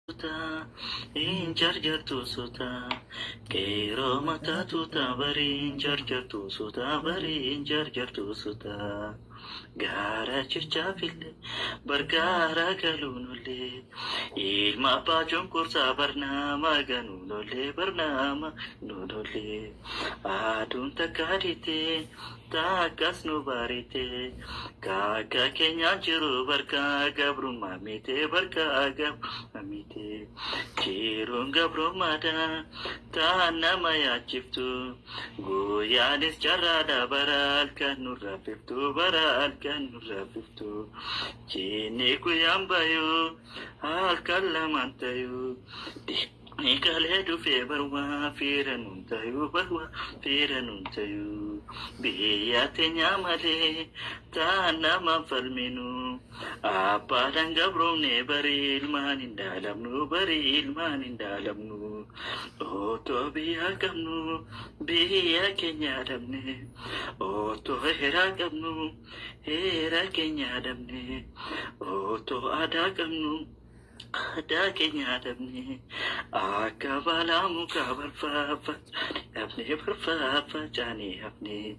Suta, injarjar tu suta, kero mata tuta bari injarjar tu suta bari injarjar tu suta. Gara circafille, bargara galunulle, ilma pajon kursa barnama ganunulle, barnama nunulle. Adun takadite, takas nu barite, kaka kenya jiru barka gabrum mamite, barka gabrum mamite. Jirun gabrum mada, ta namaya chiftu, goyanis jarada baral kanura fiftu baral kanura fiftu. Chini kuyambayu, al kalamantayu. Nikale du fe barwa firanuntayu barwa firanuntayu. Biyate nyamale ta nama falminu. Apa dan gabrum ne bari ilmanin dalamnu bari ilmanin dalamnu. Oto biya kamnu biya kenya damne. Oto hera kamnu hera kenya damne. Oto ada kamnu ada kenya damne. Akabala muka berfafa apne berfafa jani apne.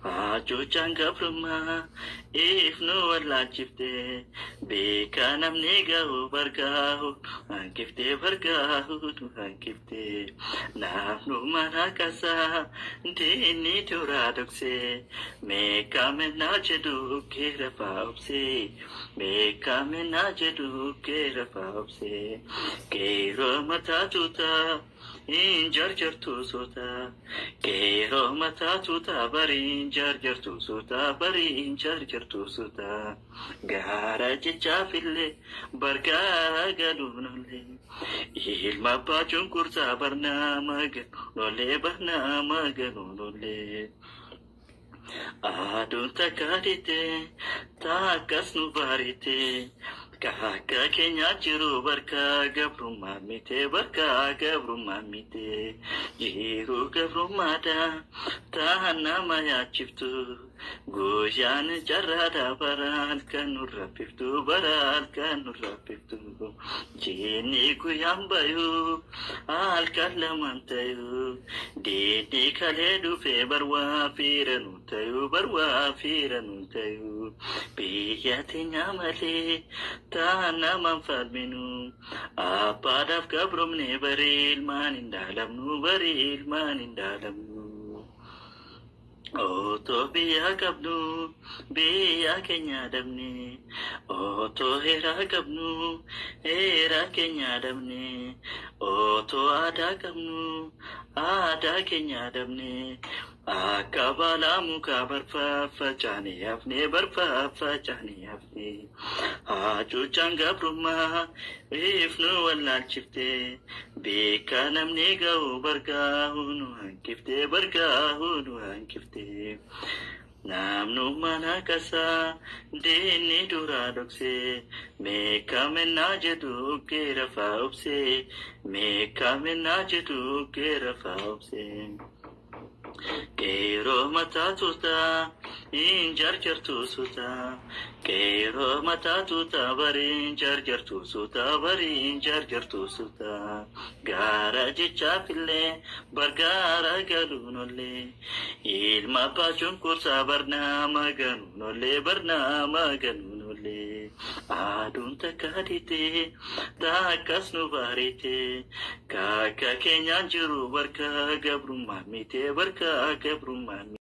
Ajo jangga bruma if no wala chifte beka namne gahu bargahu angifte bargahu angifte namnu manakasa dini turadukse meka mena jedu kerafa upse meka mena jedu kerafa upse kero mata tuta injar tu sota kero mata tuta bari injar tu sota bari injar tu sota gara jechafille barga galunulle ilma pachun kursa barnama galunulle adun takadite takas nu barite Kaka kenya jiru barka gabrum mamite barka gabrum mamite jiru gabrum mada tahana maya chiftu goyan jarada baral kanura piftu baral kanura piftu jini kuyambayu al kalamantayu didi kaledu fe barwa firanuntayu biyate nyamale Tana manfalminu apa daf gabrum ne baril manin dalamnu Oto biya gabnu biya kenya damne Oto hera gabnu hera kenya damne Oto ada gabnu ada kenya damne Akabala muka berfafa jani apne berfafa jani apne Ajo jangga bruma ifnu wala chifte beka namne gahu bargahu nu angifte bargahu nu angifte Namnu manakasa dini duradukse meka mena jedu kerafa upse meka mena jedu kerafa upse Kero mata tuta injar tu suta Kero mata tuta bari injar tu suta bari injar tu suta Gara jechafille bargara galunulle ilma pachun kursa barnama ganunulle adun takadite takas nu barite kaka kenya jiru barka gabrum mamite barka gabrum mamite